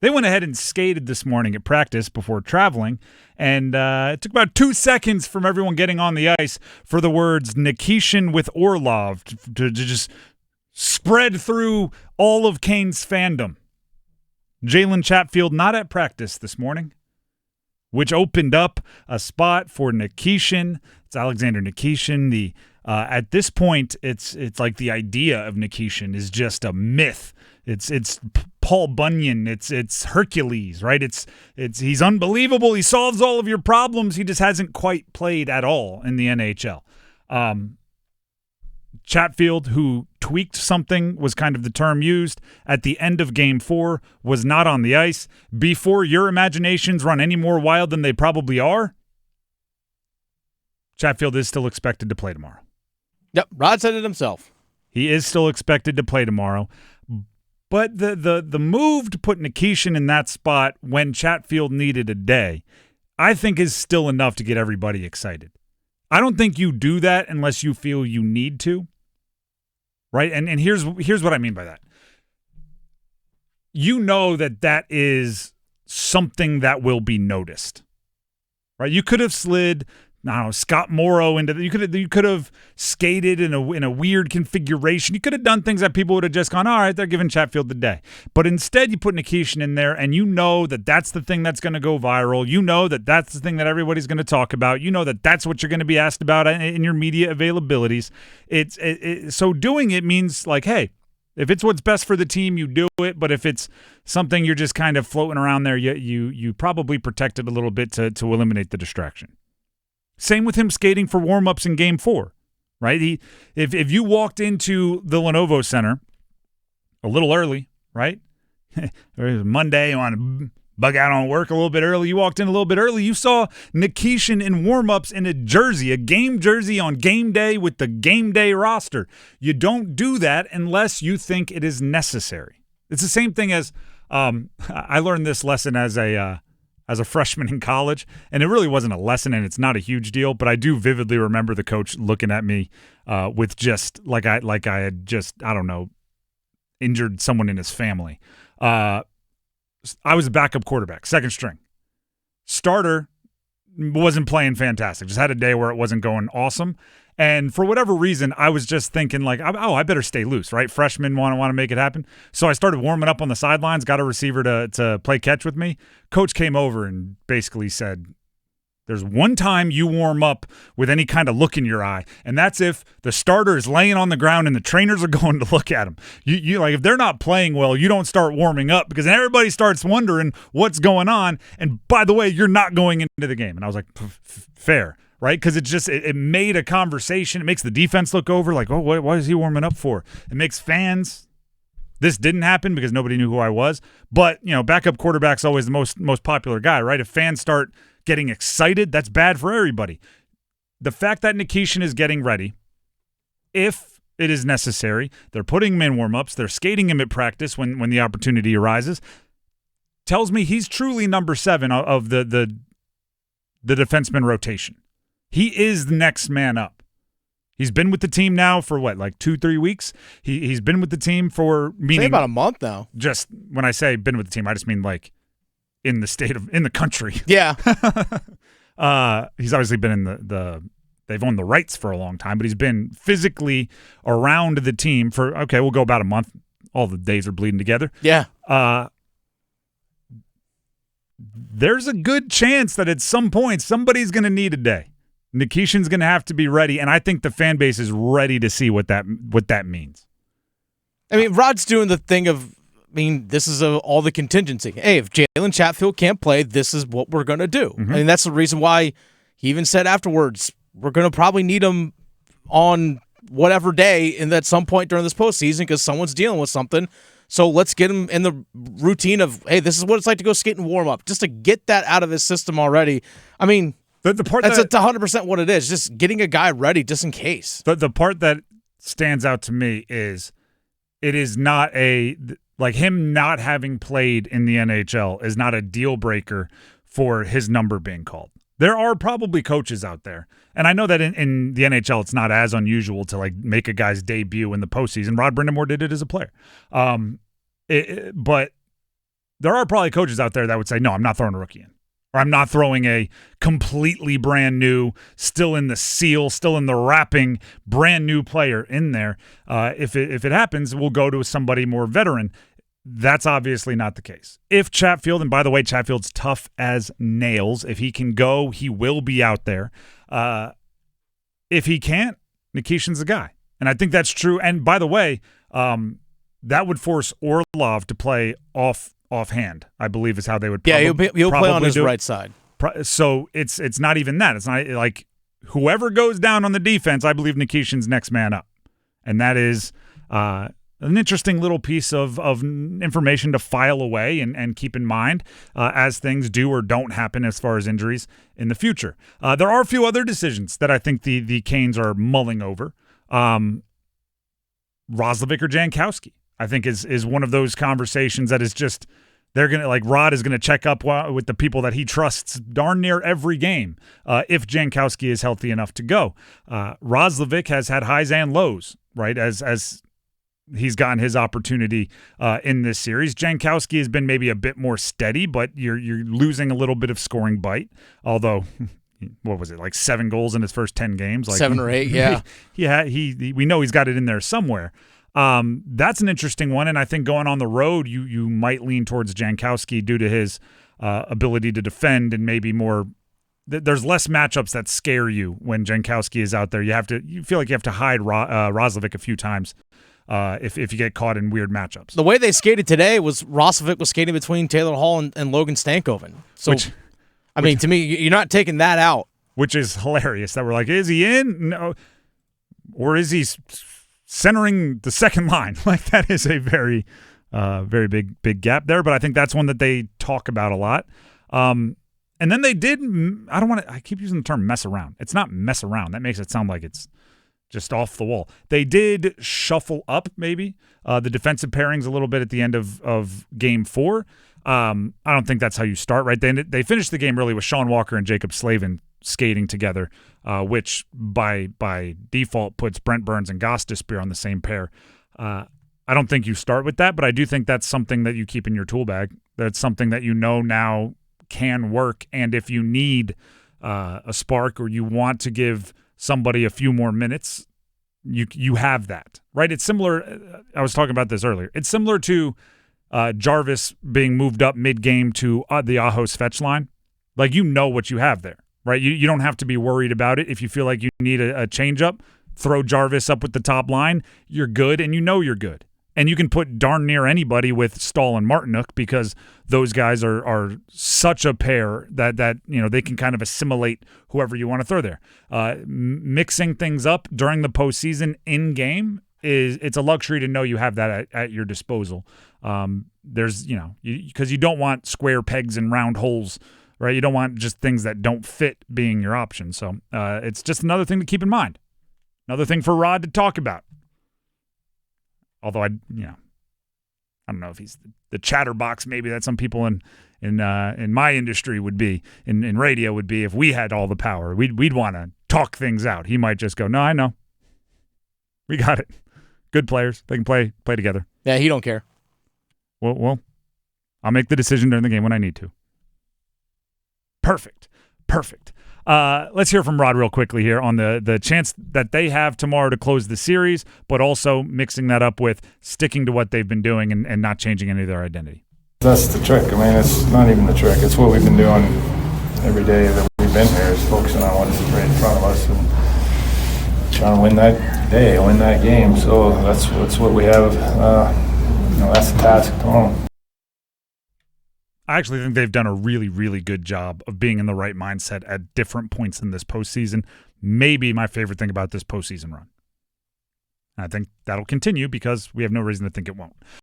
They went ahead and skated this morning at practice before traveling, and it took about 2 seconds from everyone getting on the ice for the words Nikesian with Orlov to just spread through all of Kane's fandom. Jalen Chatfield not at practice this morning, which opened up a spot for Nikeshan. It's Alexander Nikishin. At this point, it's like the idea of Nikeshan is just a myth. It's Paul Bunyan. It's Hercules, right? He's unbelievable. He solves all of your problems. He just hasn't quite played at all in the NHL. Chatfield, who tweaked something, was kind of the term used at the end of Game 4, was not on the ice. Before your imaginations run any more wild than they probably are, Chatfield is still expected to play tomorrow. Yep, Rod said it himself. He is still expected to play tomorrow. But the move to put Nikeshan in that spot when Chatfield needed a day, I think is still enough to get everybody excited. I don't think you do that unless you feel you need to. Right? And here's what I mean by that. You know that is something that will be noticed. Right? You could have slid, I don't know, Scott Morrow into you could have skated in a weird configuration. You could have done things that people would have just gone, all right, they're giving Chatfield the day. But instead you put Nikeshan in there, and you know that's the thing that's going to go viral. You know that's the thing that everybody's going to talk about. You know that's what you're going to be asked about in your media availabilities. So doing it means like, hey, if it's what's best for the team, you do it. But if it's something you're just kind of floating around there, you probably protect it a little bit to eliminate the distraction. Same with him skating for warm-ups in Game 4, right? If you walked into the Lenovo Center a little early, right? It was Monday, you want to bug out on work a little bit early. You walked in a little bit early. You saw Nikeshan in warm-ups in a jersey, a game jersey on game day with the game day roster. You don't do that unless you think it is necessary. It's the same thing as I learned this lesson as a freshman in college, and it really wasn't a lesson, and it's not a huge deal, but I do vividly remember the coach looking at me with just like I had just, I don't know, injured someone in his family. I was a backup quarterback, second string. Starter wasn't playing fantastic, just had a day where it wasn't going awesome. And for whatever reason, I was just thinking like, I better stay loose, right? Freshmen want to make it happen. So I started warming up on the sidelines, got a receiver to play catch with me. Coach came over and basically said, there's one time you warm up with any kind of look in your eye, and that's if the starter is laying on the ground and the trainers are going to look at him. You like, if they're not playing well, you don't start warming up because then everybody starts wondering what's going on. And by the way, you're not going into the game. And I was like, fair. Right? Because it made a conversation. It makes the defense look over like, oh, what is he warming up for? It makes fans. This didn't happen because nobody knew who I was. But, backup quarterback's always the most popular guy, right? If fans start getting excited, that's bad for everybody. The fact that Nikeshan is getting ready, if it is necessary, they're putting him in warm-ups, they're skating him at practice when the opportunity arises, tells me he's truly number 7 of the defenseman rotation. He is the next man up. He's been with the team now for what, like 2-3 weeks? He's been with the team for meaning about a month now. Just when I say been with the team, I just mean like in the country. Yeah. He's obviously been in they've owned the rights for a long time, but he's been physically around the team for we'll go about a month. All the days are bleeding together. Yeah. There's a good chance that at some point somebody's going to need a day. Nikeshan's going to have to be ready, and I think the fan base is ready to see what that means. I mean, Rod's doing the thing of, this is all the contingency. Hey, if Jalen Chatfield can't play, this is what we're going to do. Mm-hmm. I mean, that's the reason why he even said afterwards, we're going to probably need him on whatever day and at some point during this postseason because someone's dealing with something. So let's get him in the routine of, hey, this is what it's like to go skate and warm up, just to get that out of his system already. I mean, the part that's 100% what it is, just getting a guy ready just in case. The part that stands out to me is it is not like him not having played in the NHL is not a deal breaker for his number being called. There are probably coaches out there, and I know that in the NHL it's not as unusual to like make a guy's debut in the postseason. Brind'amour did it as a player. But there are probably coaches out there that would say, no, I'm not throwing a rookie in. Or I'm not throwing a completely brand new, still in the seal, still in the wrapping, brand new player in there. If it happens, we'll go to somebody more veteran. That's obviously not the case. If Chatfield, and by the way, Chatfield's tough as nails. If he can go, he will be out there. If he can't, Nikeshin's the guy. And I think that's true. And by the way, that would force Orlov to play offhand, I believe is how they would he'll play on his right side. So it's not even that. It's not like whoever goes down on the defense, I believe Nikeshin's next man up. And that is an interesting little piece of information to file away and keep in mind as things do or don't happen as far as injuries in the future. There are a few other decisions that I think the Canes are mulling over. Roslovic or Jankowski, I think is one of those conversations that is just they're gonna like Rod is gonna check up with the people that he trusts darn near every game if Jankowski is healthy enough to go. Roslovic has had highs and lows, right? As he's gotten his opportunity in this series. Jankowski has been maybe a bit more steady, but you're losing a little bit of scoring bite. Although, what was it, like 7 goals in his first 10 games? Like 7 or 8, yeah. We know he's got it in there somewhere. That's an interesting one, and I think going on the road, you might lean towards Jankowski due to his ability to defend and maybe more. There's less matchups that scare you when Jankowski is out there. You feel like you have to hide Roslovic a few times if you get caught in weird matchups. The way they skated today was Roslovic was skating between Taylor Hall and Logan Stankoven. So, to me, you're not taking that out. Which is hilarious. That we're like, is he in? No, or is he centering the second line? Like that is a very, very big gap there. But I think that's one that they talk about a lot. And then they did. I keep using the term mess around. It's not mess around. That makes it sound like it's just off the wall. They did shuffle up maybe the defensive pairings a little bit at the end of Game 4. I don't think that's how you start, right? They finished the game really with Sean Walker and Jacob Slavin skating together, which by default puts Brent Burns and Gostisbehere on the same pair. I don't think you start with that, but I do think that's something that you keep in your tool bag. That's something that you know now can work, and if you need a spark or you want to give somebody a few more minutes, you have that, right? It's similar. I was talking about this earlier. It's similar to Jarvis being moved up mid-game to the Ahos fetch line. Like, you know what you have there, right? You don't have to be worried about it. If you feel like you need a change-up, throw Jarvis up with the top line. You're good, and you know you're good. And you can put darn near anybody with Stahl and Martinook because those guys are such a pair that they can kind of assimilate whoever you want to throw there. Mixing things up during the postseason in game it's a luxury to know you have that at your disposal. There's because you don't want square pegs and round holes, right? You don't want just things that don't fit being your option. So it's just another thing to keep in mind. Another thing for Rod to talk about. Although I don't know if he's the chatterbox maybe that some people in my industry would be, in radio would be. If we had all the power, we'd want to talk things out. He might just go, no, I know. We got it. Good players. They can play together. Yeah, he don't care. Well, I'll make the decision during the game when I need to. Perfect. Let's hear from Rod real quickly here on the chance that they have tomorrow to close the series, but also mixing that up with sticking to what they've been doing and not changing any of their identity. That's the trick. I mean, it's not even the trick. It's what we've been doing every day that we've been here, is focusing on what is right in front of us and trying to win that day, win that game. So that's what we have. That's the task tomorrow. I actually think they've done a really, really good job of being in the right mindset at different points in this postseason. Maybe my favorite thing about this postseason run. And I think that'll continue because we have no reason to think it won't.